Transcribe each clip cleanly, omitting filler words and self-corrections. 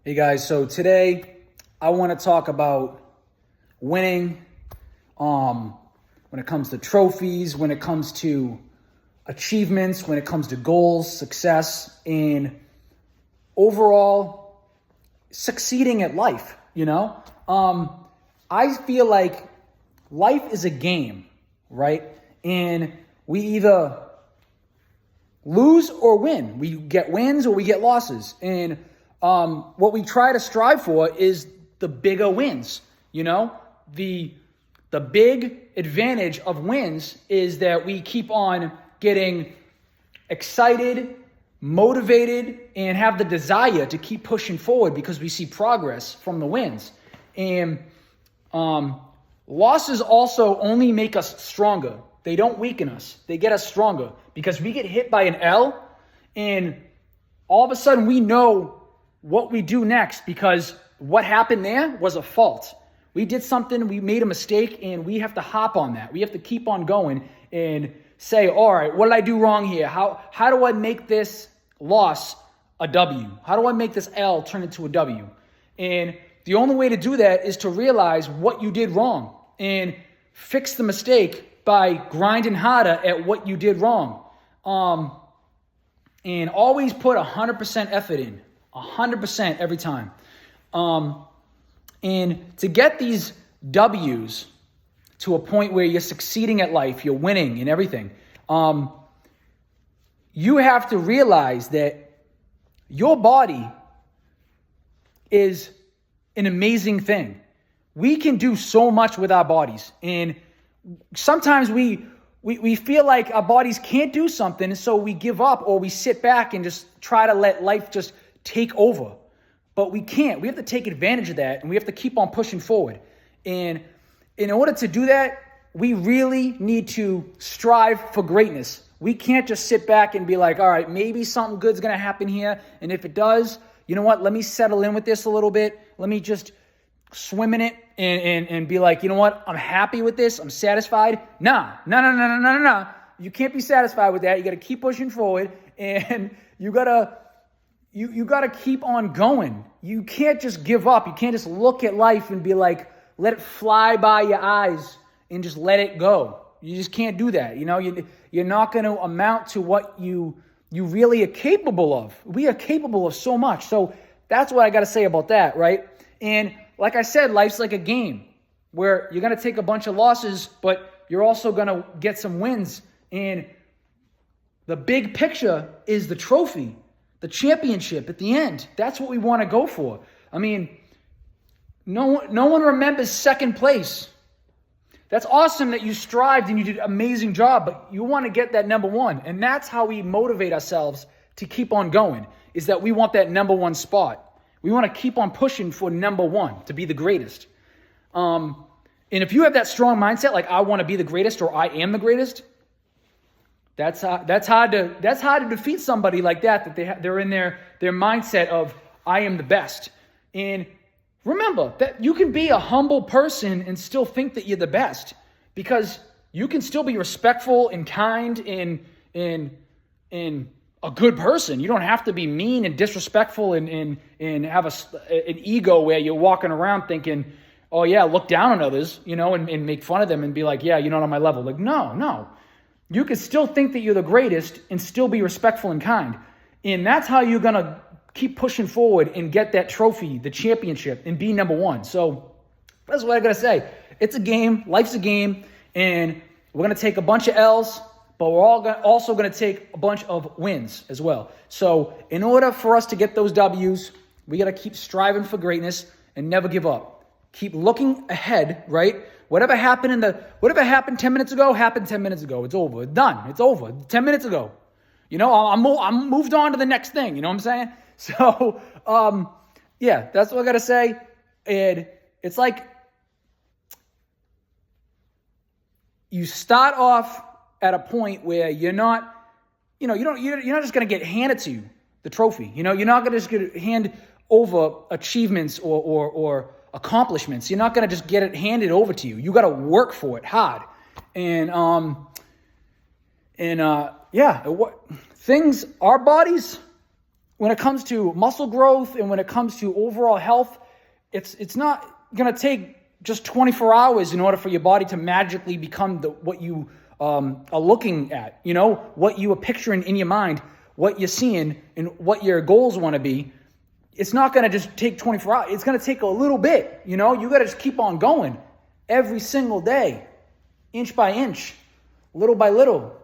Hey guys, so today I want to talk about winning when it comes to trophies, when it comes to achievements, when it comes to goals, success, and overall succeeding at life, I feel like life is a game, right? And we either lose or win. We get wins or we get losses. And what we try to strive for is the bigger wins. The big advantage of wins is that we keep on getting excited, motivated, and have the desire to keep pushing forward because we see progress from the wins. And losses also only make us stronger. They don't weaken us. They get us stronger because we get hit by an L and all of a sudden we know what we do next because what happened there was a fault. We did something, we made a mistake, and we have to hop on that. We have to keep on going and say, all right, what did I do wrong here? How do I make this loss a W? How do I make this L turn into a W? And the only way to do that is to realize what you did wrong and fix the mistake by grinding harder at what you did wrong. And always put 100% effort in. 100% every time. And to get these W's to a point where you're succeeding at life, you're winning and everything, you have to realize that your body is an amazing thing. We can do so much with our bodies. And sometimes we feel like our bodies can't do something, so we give up or we sit back and just try to let life just take over. But we can't. We have to take advantage of that, and we have to keep on pushing forward. And in order to do that, we really need to strive for greatness. We can't just sit back and be like, all right, maybe something good's going to happen here. And if it does, you know what? Let me settle in with this a little bit. Let me just swim in it and be like, you know what? I'm happy with this. I'm satisfied. No. You can't be satisfied with that. You got to keep pushing forward, and you got to keep on going. You can't just give up. You can't just look at life and be like, let it fly by your eyes and just let it go. You just can't do that. You're not going to amount to what you really are capable of. We are capable of so much. So that's what I got to say about that, right? And like I said, life's like a game where you're going to take a bunch of losses, but you're also going to get some wins. And the big picture is the trophy, the championship at the end. That's what we want to go for. I mean, no one remembers second place. That's awesome that you strived and you did an amazing job, but you want to get that number one. And that's how we motivate ourselves to keep on going, is that we want that number one spot. We want to keep on pushing for number one, to be the greatest. And if you have that strong mindset, like I want to be the greatest or I am the greatest, that's hard to defeat somebody like that they're in their mindset of I am the best. And remember that you can be a humble person and still think that you're the best, because you can still be respectful and kind and a good person. You don't have to be mean and disrespectful and have an ego where you're walking around thinking, oh yeah, look down on others, and make fun of them and be like, yeah, you're not on my level. Like, no. You can still think that you're the greatest and still be respectful and kind. And that's how you're going to keep pushing forward and get that trophy, the championship, and be number one. So that's what I got to say. It's a game. Life's a game. And we're going to take a bunch of L's, but we're also going to take a bunch of wins as well. So in order for us to get those W's, we got to keep striving for greatness and never give up. Keep looking ahead, right? Whatever happened 10 minutes ago, happened 10 minutes ago. It's over. It's done. It's over. 10 minutes ago. I'm moved on to the next thing. You know what I'm saying? So, yeah, that's what I got to say. And it's like you start off at a point where you're not just going to get handed to you the trophy. You're not going to just get hand over achievements or accomplishments. You're not going to just get it handed over to you. You got to work for it hard. And our bodies, when it comes to muscle growth and when it comes to overall health, it's not going to take just 24 hours in order for your body to magically become what you are looking at, what you are picturing in your mind, what you're seeing, and what your goals want to be. It's not going to just take 24 hours. It's going to take a little bit, You got to just keep on going every single day, inch by inch, little by little.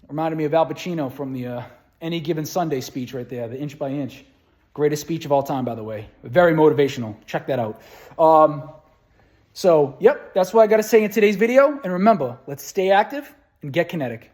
Reminded me of Al Pacino from the Any Given Sunday speech right there, the inch by inch. Greatest speech of all time, by the way. Very motivational. Check that out. So, yep, that's what I got to say in today's video. And remember, let's stay active and get kinetic.